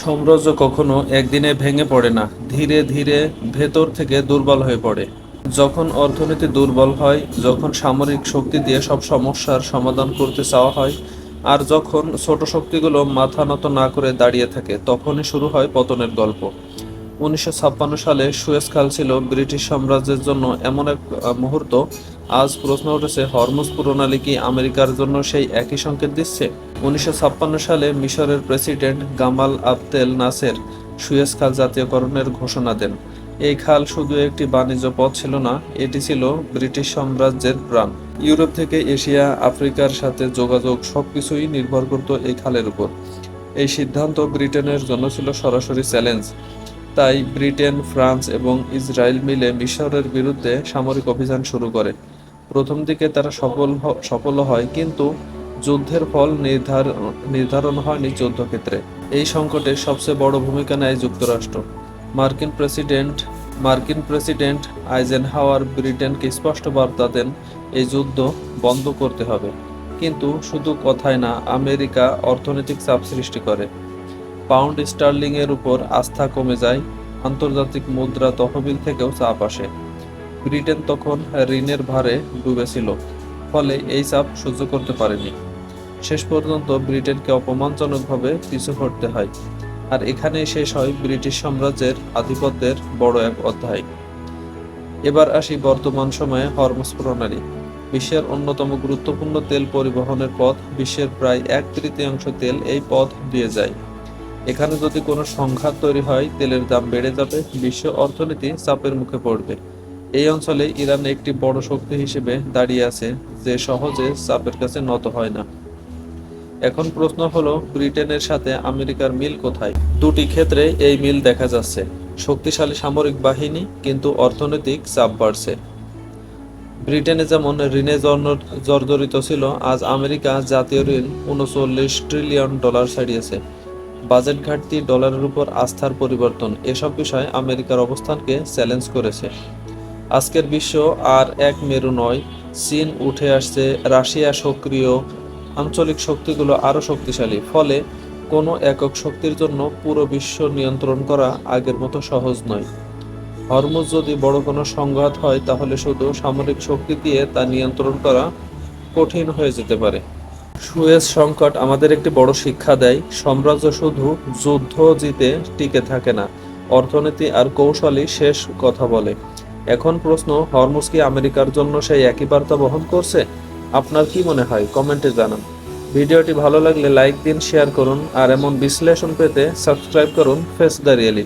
সাম্রাজ্য কখনো একদিনে ভেঙে পড়ে না, ধীরে ধীরে ভেতর থেকে দুর্বল হয়ে পড়ে। যখন অর্থনীতি দুর্বল হয়, যখন সামরিক শক্তি দিয়ে সব সমস্যার সমাধান করতে চাওয়া হয়, আর যখন ছোট শক্তিগুলো মাথা নত না করে দাঁড়িয়ে থাকে, তখনই শুরু হয় পতনের গল্প। ১৯৫৬ সালে সুয়েজ খাল ছিল ব্রিটিশ সাম্রাজ্যের জন্য এমন এক মুহূর্ত। আজ প্রশ্ন উঠেছে, হরমুজ প্রণালী কি আমেরিকার জন্য সেই একই সংকেত দিচ্ছে? ১৯৫৬ সালে মিশরের প্রেসিডেন্ট গামাল আবদেল নাসের সুয়েজ খাল জাতীয়করণের ঘোষণা দেন। এই খাল শুধু একটি বাণিজ্য পথ ছিল না, এটি ছিল ব্রিটিশ সাম্রাজ্যের প্রাণ। ইউরোপ থেকে এশিয়া, আফ্রিকার সাথে যোগাযোগ সবকিছুই নির্ভর করত এই খালের উপর। এই সিদ্ধান্ত ব্রিটেনের জন্য ছিল সরাসরি চ্যালেঞ্জ। তাই ব্রিটেন, ফ্রান্স এবং ইসরায়েল মিলে মিশরের বিরুদ্ধে সামরিক অভিযান শুরু করে। প্রথম দিকে তারা সফল হয়, কিন্তু যুদ্ধের ফল নির্ধারণ হয়নি যুদ্ধক্ষেত্রে। এই সংকটে সবচেয়ে বড় ভূমিকা নেয় যুক্তরাষ্ট্র। মার্কিন প্রেসিডেন্ট আইজেনহাওয়ার ব্রিটেনকে স্পষ্ট বার্তা দেন, এই যুদ্ধ বন্ধ করতে হবে। কিন্তু শুধু কথায় না, আমেরিকা অর্থনৈতিক চাপ সৃষ্টি করে। পাউন্ড স্টার্লিং এর উপর আস্থা কমে যায়, আন্তর্জাতিক মুদ্রা তহবিল থেকেও চাপ আসে। ব্রিটেন তখন ঋণের ভারে ডুবেছিল, ফলে এই চাপ সহ্য করতে পারেনি। শেষ পর্যন্ত ব্রিটেনকে অপমানজনকভাবে পিছু হটতে হয়। আর এখানেই শেষ হয় ব্রিটিশ সাম্রাজ্যের আধিপত্যের বড় এক অধ্যায়। এবার আসি বর্তমান সময়ে হরমুজ প্রণালী। বিশ্বের অন্যতম গুরুত্বপূর্ণ তেল পরিবহনের পথ। বিশ্বের প্রায় 1/3 তেল এই পথ দিয়ে যায়। এখানে যদি কোনো সংঘাত তৈরি হয়, তেলের দাম বেড়ে যাবে, বিশ্ব অর্থনীতি চাপের মুখে পড়বে। এই অঞ্চলে ইরান একটি বড় শক্তি হিসেবে দাঁড়িয়ে আছে, যে সহজে চাপের কাছে নত হয় না। এখন প্রশ্ন হলো, ব্রিটেনের সাথে আমেরিকার মিল কোথায়? দুটি ক্ষেত্রে এই মিল দেখা যাচ্ছে। শক্তিশালী সামরিক বাহিনী, কিন্তু অর্থনৈতিক চাপ বাড়ছে। ব্রিটেনে যেমন ঋণে জর্জরিত ছিল, আজ আমেরিকা জাতীয় ঋণ $39 ট্রিলিয়ন ছাড়িয়েছে। বাজেট ঘাটতি, ডলারের উপর আস্থার পরিবর্তন, এসব বিষয় আমেরিকার অবস্থানকে চ্যালেঞ্জ করেছে। আজকের বিশ্ব আর এক মেরু নয়, চীন উঠে আসছে, রাশিয়া সক্রিয়, আঞ্চলিক শক্তিগুলো আরও শক্তিশালী। ফলে কোনো একক শক্তির জন্য পুরো বিশ্ব নিয়ন্ত্রণ করা আগের মতো সহজ নয়। হরমুজ যদি বড় কোনো সংঘাত হয়, তাহলে শুধু সামরিক শক্তি দিয়ে তা নিয়ন্ত্রণ করা কঠিন হয়ে যেতে পারে। সুয়েজ সংকট আমাদের একটি বড় শিক্ষা দেয়, সাম্রাজ্য শুধু যুদ্ধ জিতে টিকে থাকে না, অর্থনীতি আর কৌশলই শেষ কথা বলে। এখন প্রশ্ন, হরমুজ কি আমেরিকার জন্য সেই একই বার্তা বহন করছে? আপনার কি মনে হয়? কমেন্টে জানান। ভিডিওটি ভালো লাগলে লাইক দিন, শেয়ার করুন, আর এমন বিশ্লেষণ পেতে সাবস্ক্রাইব করুন ফেস দ্য রিয়েলিটি।